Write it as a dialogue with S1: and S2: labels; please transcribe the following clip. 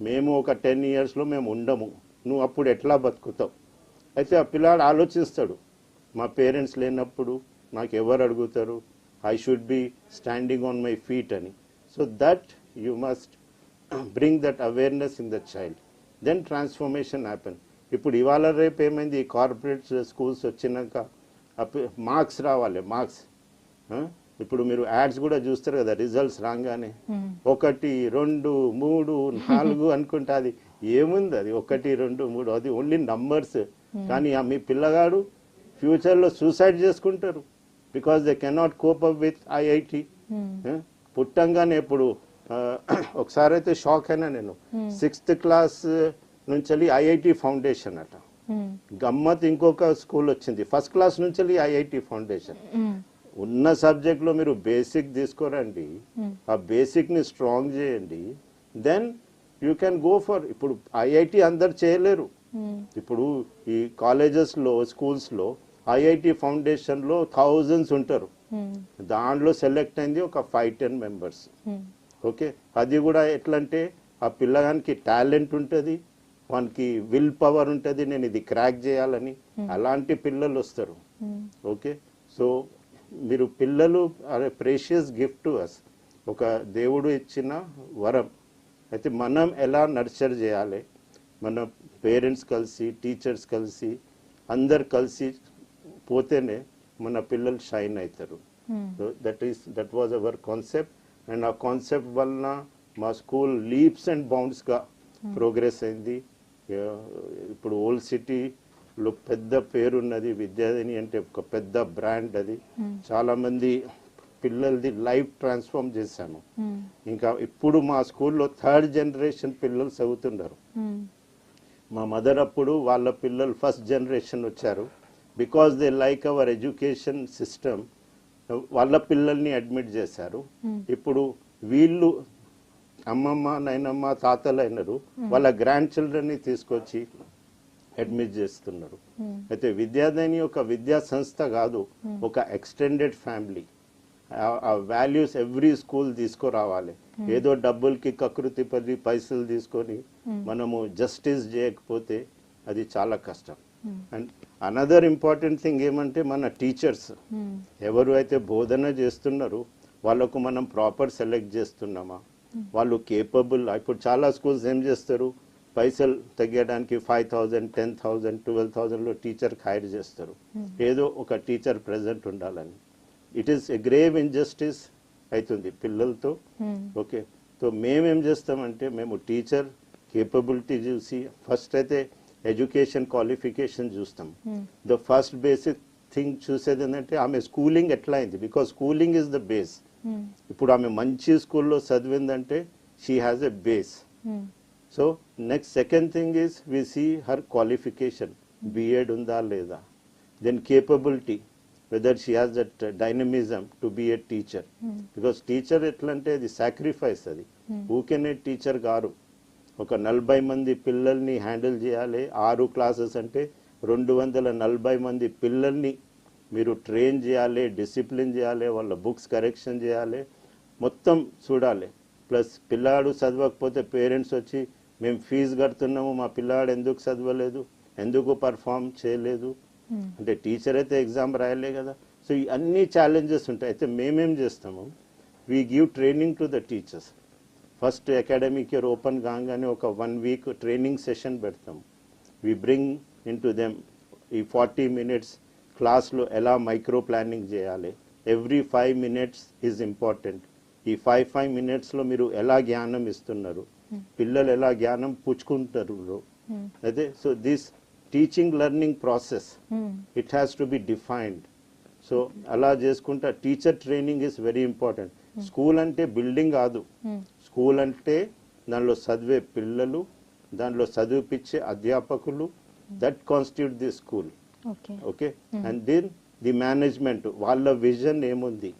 S1: మేము ఒక 10 yearsలో మేము ఉండము, నువ్వు అప్పుడు ఎట్లా బతుకుతావు. అయితే ఆ పిల్లాడు ఆలోచిస్తాడు, మా పేరెంట్స్ లేనప్పుడు నాకు ఎవరు అడుగుతారు, I should be standing on my feet అని. So that you must bring that awareness in the child, then transformation happen. ఇప్పుడు ఇవాళ రేపు ఏమైంది, ఈ కార్పొరేట్ స్కూల్స్ వచ్చినాక మార్క్స్ రావాలి, మార్క్స్. ఇప్పుడు మీరు యాడ్స్ కూడా చూస్తారు కదా, రిజల్ట్స్ రాగానే 1, 2, 3, 4 అనుకుంటా. అది ఏముంది, అది 1, 2, 3 అది ఓన్లీ నంబర్స్. కానీ మీ పిల్లగాడు ఫ్యూచర్లో సూసైడ్ చేసుకుంటారు, because they cannot cope up with IIT. పుట్టంగానే ఇప్పుడు ఒకసారి అయితే షాక్ అయినా నేను, 6th class నుంచి ఐఐటి ఫౌండేషన్ అట. గమ్మత్, ఇంకొక స్కూల్ వచ్చింది 1st class నుంచి ఐఐటి ఫౌండేషన్. ఉన్న సబ్జెక్ట్లో మీరు బేసిక్ తీసుకోరండి, ఆ బేసిక్ని స్ట్రాంగ్ చేయండి, then you can go for. ఇప్పుడు ఐఐటి అందరు చేయలేరు. ఇప్పుడు ఈ కాలేజెస్లో స్కూల్స్లో ఐఐటి ఫౌండేషన్లో thousands ఉంటారు, దాంట్లో సెలెక్ట్ అయింది ఒక 5-10 members. ఓకే, అది కూడా ఎట్లా అంటే ఆ పిల్లగానికి టాలెంట్ ఉంటుంది, వానికి విల్ పవర్ ఉంటుంది, నేను ఇది క్రాక్ చేయాలని. అలాంటి పిల్లలు వస్తారు. ఓకే, సో మీరు పిల్లలు అరే ప్రేషియస్ గిఫ్ట్ టు అస్, ఒక దేవుడు ఇచ్చిన వరం. అయితే మనం ఎలా నర్చర్ చేయాలి, మన పేరెంట్స్ కలిసి, టీచర్స్ కలిసి, అందరు కలిసి పోతేనే మన పిల్లలు షైన్ అవుతారు. That was our concept. And ఆ కాన్సెప్ట్ వలన మా స్కూల్ లీప్స్ అండ్ బౌండ్స్గా ప్రోగ్రెస్ అయింది. ఇప్పుడు ఓల్డ్ సిటీలో పెద్ద పేరున్నది, విద్యాధని అంటే ఒక పెద్ద బ్రాండ్. అది చాలా మంది పిల్లలది లైఫ్ ట్రాన్స్ఫార్మ్ చేశాను. ఇంకా ఇప్పుడు మా స్కూల్లో 3rd generation పిల్లలు చదువుతున్నారు. మా మదర్ అప్పుడు వాళ్ళ పిల్లలు 1st generation వచ్చారు. Because they like our education system, వాళ్ళ పిల్లల్ని అడ్మిట్ చేశారు. ఇప్పుడు వీళ్ళు అమ్మమ్మ, నాయనమ్మ, తాతలు అయినారు, వాళ్ళ గ్రాండ్ చిల్డ్రన్ని తీసుకొచ్చి అడ్మిట్ చేస్తున్నారు. అయితే విద్యాధని ఒక విద్యా సంస్థ కాదు, ఒక ఎక్స్టెండెడ్ ఫ్యామిలీ. ఆ వాల్యూస్ ఎవ్రీ స్కూల్ తీసుకురావాలి. ఏదో డబ్బులకి కకృతి పడి పైసలు తీసుకొని మనము జస్టిస్ చేయకపోతే అది చాలా కష్టం. అండ్ అనదర్ ఇంపార్టెంట్ థింగ్ ఏమంటే మన టీచర్స్ ఎవరు అయితే బోధన చేస్తున్నారో వాళ్ళకు మనం ప్రాపర్ సెలెక్ట్ చేస్తున్నామా, వాళ్ళు కేపబుల్. ఇప్పుడు చాలా స్కూల్స్ ఏం చేస్తారు, పైసలు తగ్గడానికి 5,000, 10,000, 12,000లో టీచర్కి హైర్ చేస్తారు, ఏదో ఒక టీచర్ ప్రెజెంట్ ఉండాలని. It is a grave injustice అవుతుంది పిల్లలతో. ఓకే, సో మేమేం చేస్తామంటే మేము టీచర్ కేపబిలిటీ చూసి ఫస్ట్ అయితే ఎడ్యుకేషన్ క్వాలిఫికేషన్ చూస్తాం. ద ఫస్ట్ బేసిక్ థింగ్ చూసేది ఏంటంటే ఆమె స్కూలింగ్ ఎట్లా అయింది, because schooling is the base. ఇప్పుడు ఆమె మంచి స్కూల్లో చదివిందంటే she has a base. So next second thing is we see her qualification, BEd ఉందా లేదా, then capability, whether she has that dynamism to be a teacher. Because teacher ఎట్లంటే అది sacrifice, అది ఊకెనే టీచర్ గారు. ఒక 40 మంది పిల్లల్ని హ్యాండిల్ చేయాలి, 6 classes అంటే 240 మంది పిల్లల్ని మీరు ట్రైన్ చేయాలి, డిసిప్లిన్ చేయాలి, వాళ్ళ బుక్స్ కరెక్షన్ చేయాలి, మొత్తం చూడాలి. ప్లస్ పిల్లాడు చదవకపోతే పేరెంట్స్ వచ్చి మేము ఫీజు కడుతున్నాము, మా పిల్లాడు ఎందుకు చదవలేదు, ఎందుకు పర్ఫామ్ చేయలేదు అంటే టీచర్ అయితే ఎగ్జామ్ రాయలే కదా. సో ఈ అన్ని ఛాలెంజెస్ ఉంటాయి. అయితే మేమేం చేస్తాము, we give training to the teachers. First academic year open కాగానే ఒక 1 week ట్రైనింగ్ సెషన్ పెడతాము. We bring in to them ఈ 40 minutes క్లాస్లో ఎలా మైక్రో ప్లానింగ్ చేయాలి, ఎవ్రీ 5 minutes ఈజ్ ఇంపార్టెంట్. ఈ 5 minutesలో మీరు ఎలా జ్ఞానం ఇస్తున్నారు, పిల్లలు ఎలా జ్ఞానం పుచ్చుకుంటారు. అయితే so this teaching learning process it has to be defined. So అలా చేసుకుంటా teacher training is very important. School అంటే బిల్డింగ్ కాదు, స్కూల్ అంటే దానిలో చదివే పిల్లలు, దానిలో చదివిపించే అధ్యాపకులు, that constitute the school. Okay, and then the management, వాళ్ళ విజన్ ఏముంది,